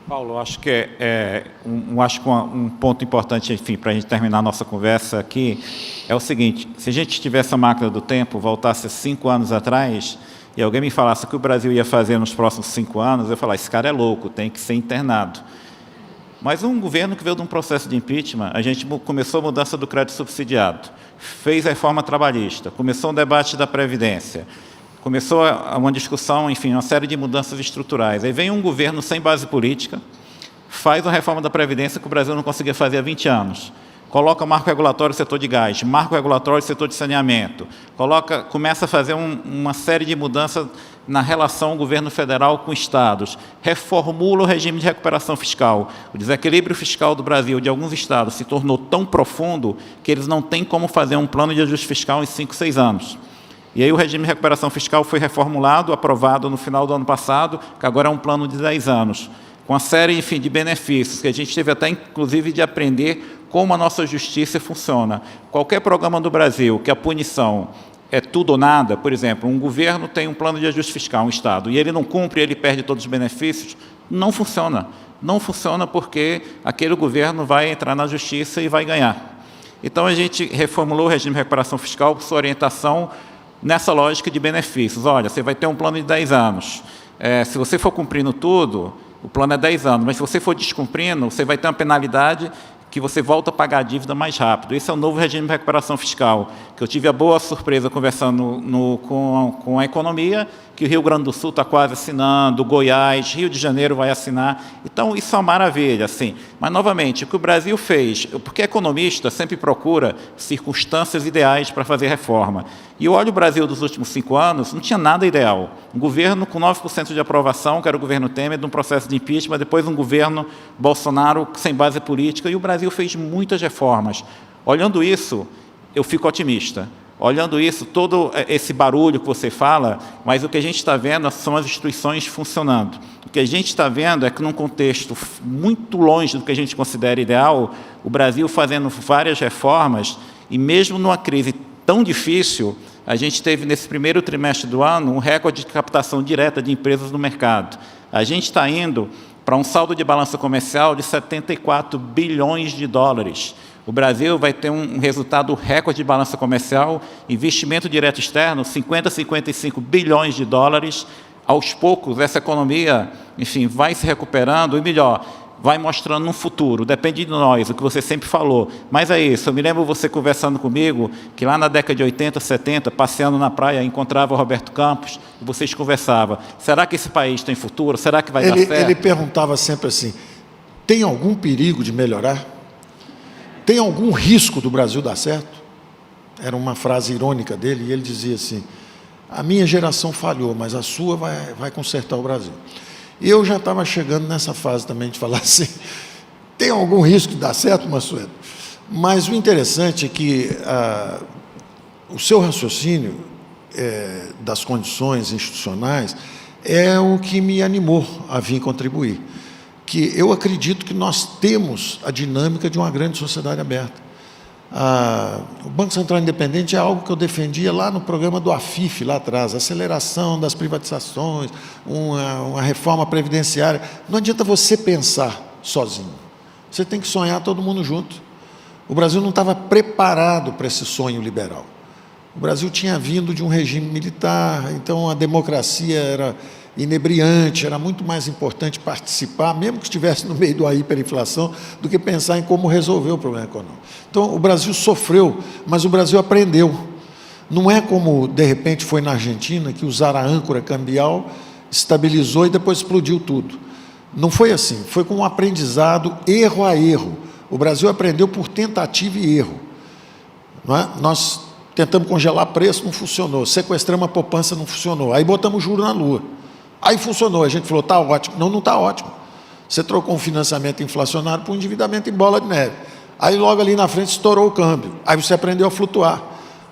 Paulo, acho que um ponto importante, enfim, para a gente terminar a nossa conversa aqui, é o seguinte: se a gente tivesse a máquina do tempo, voltasse 5 anos atrás, e alguém me falasse o que o Brasil ia fazer nos próximos 5 anos, eu ia falar, esse cara é louco, tem que ser internado. Mas um governo que veio de um processo de impeachment, a gente começou a mudança do crédito subsidiado, fez a reforma trabalhista, começou um debate da Previdência, começou uma discussão, enfim, uma série de mudanças estruturais. Aí vem um governo sem base política, faz a reforma da Previdência que o Brasil não conseguia fazer há 20 anos. Coloca marco regulatório no setor de gás, marco regulatório no setor de saneamento, começa a fazer uma série de mudanças na relação governo federal com estados, reformula o regime de recuperação fiscal. O desequilíbrio fiscal do Brasil, de alguns estados, se tornou tão profundo que eles não têm como fazer um plano de ajuste fiscal em 5, 6 anos. E aí o regime de recuperação fiscal foi reformulado, aprovado no final do ano passado, que agora é um plano de 10 anos, com uma série, enfim, de benefícios, que a gente teve até, inclusive, de aprender como a nossa justiça funciona. Qualquer programa do Brasil que a punição é tudo ou nada, por exemplo, um governo tem um plano de ajuste fiscal, um Estado, e ele não cumpre, ele perde todos os benefícios, não funciona. Não funciona porque aquele governo vai entrar na justiça e vai ganhar. Então, a gente reformulou o regime de recuperação fiscal por sua orientação nessa lógica de benefícios. Olha, você vai ter um plano de 10 anos. Se você for cumprindo tudo, o plano é 10 anos, mas se você for descumprindo, você vai ter uma penalidade que você volta a pagar a dívida mais rápido. Esse é o novo regime de recuperação fiscal, que eu tive a boa surpresa conversando com a economia, que o Rio Grande do Sul está quase assinando, Goiás, Rio de Janeiro vai assinar. Então, isso é uma maravilha, assim. Mas, novamente, o que o Brasil fez, porque economista sempre procura circunstâncias ideais para fazer reforma. E eu olho o Brasil dos últimos 5 anos, não tinha nada ideal. Um governo com 9% de aprovação, que era o governo Temer, de um processo de impeachment, depois um governo Bolsonaro sem base política, e o Brasil fez muitas reformas. Olhando isso, eu fico otimista. Olhando isso, todo esse barulho que você fala, mas o que a gente está vendo são as instituições funcionando. O que a gente está vendo é que, num contexto muito longe do que a gente considera ideal, o Brasil fazendo várias reformas, e mesmo numa crise tão difícil, a gente teve, nesse primeiro trimestre do ano, um recorde de captação direta de empresas no mercado. A gente está indo para um saldo de balança comercial de 74 bilhões de dólares. O Brasil vai ter um resultado recorde de balança comercial, investimento direto externo, 50, 55 bilhões de dólares. Aos poucos, essa economia, enfim, vai se recuperando e, melhor, vai mostrando um futuro. Depende de nós, o que você sempre falou. Mas é isso, eu me lembro você conversando comigo, que lá na década de 80, 70, passeando na praia, encontrava o Roberto Campos, e vocês conversavam. Será que esse país tem futuro? Será que vai dar certo? Ele perguntava sempre assim, tem algum perigo de melhorar? Tem algum risco do Brasil dar certo? Era uma frase irônica dele, e ele dizia assim, a minha geração falhou, mas a sua vai consertar o Brasil. E eu já estava chegando nessa fase também de falar assim, tem algum risco de dar certo, Mansueto? Mas o interessante é que o seu raciocínio das condições institucionais é o que me animou a vir contribuir. Que eu acredito que nós temos a dinâmica de uma grande sociedade aberta. O Banco Central Independente é algo que eu defendia lá no programa do AFIF, lá atrás, aceleração das privatizações, uma reforma previdenciária. Não adianta você pensar sozinho, você tem que sonhar todo mundo junto. O Brasil não estava preparado para esse sonho liberal. O Brasil tinha vindo de um regime militar, então a democracia era inebriante, era muito mais importante participar, mesmo que estivesse no meio da hiperinflação, do que pensar em como resolver o problema econômico. Então, o Brasil sofreu, mas o Brasil aprendeu. Não é como, de repente, foi na Argentina, que usaram a âncora cambial, estabilizou e depois explodiu tudo. Não foi assim, foi com um aprendizado, erro a erro. O Brasil aprendeu por tentativa e erro. Não é? Nós tentamos congelar preço, não funcionou. Sequestramos a poupança, não funcionou. Aí botamos juro na lua. Aí funcionou, a gente falou, está ótimo. Não, não está ótimo. Você trocou um financiamento inflacionário por um endividamento em bola de neve. Aí logo ali na frente estourou o câmbio. Aí você aprendeu a flutuar.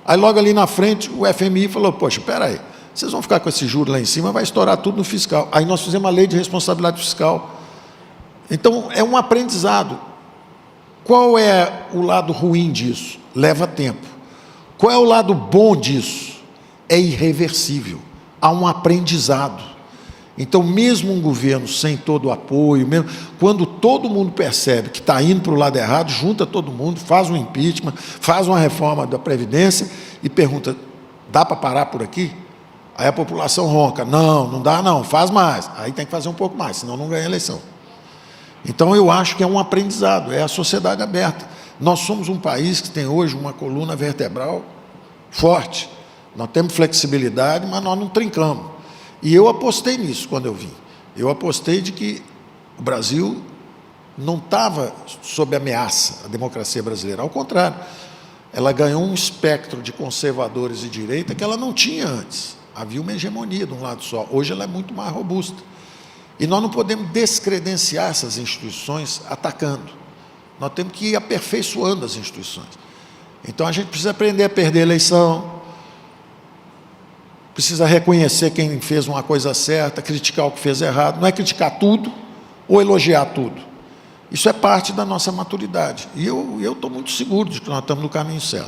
Aí logo ali na frente o FMI falou, poxa, espera aí, vocês vão ficar com esse juro lá em cima, vai estourar tudo no fiscal. Aí nós fizemos a lei de responsabilidade fiscal. Então é um aprendizado. Qual é o lado ruim disso? Leva tempo. Qual é o lado bom disso? É irreversível. Há um aprendizado. Então, mesmo um governo sem todo o apoio, mesmo, quando todo mundo percebe que está indo para o lado errado, junta todo mundo, faz um impeachment, faz uma reforma da Previdência e pergunta, dá para parar por aqui? Aí a população ronca, não dá não, faz mais. Aí tem que fazer um pouco mais, senão não ganha a eleição. Então, eu acho que é um aprendizado, é a sociedade aberta. Nós somos um país que tem hoje uma coluna vertebral forte. Nós temos flexibilidade, mas nós não trincamos. E eu apostei nisso quando eu vim. Eu apostei de que o Brasil não estava sob ameaça, a democracia brasileira. Ao contrário, ela ganhou um espectro de conservadores e direita que ela não tinha antes. Havia uma hegemonia de um lado só. Hoje ela é muito mais robusta. E nós não podemos descredenciar essas instituições atacando. Nós temos que ir aperfeiçoando as instituições. Então, a gente precisa aprender a perder a eleição, precisa reconhecer quem fez uma coisa certa, criticar o que fez errado. Não é criticar tudo ou elogiar tudo. Isso é parte da nossa maturidade. E eu estou muito seguro de que nós estamos no caminho certo.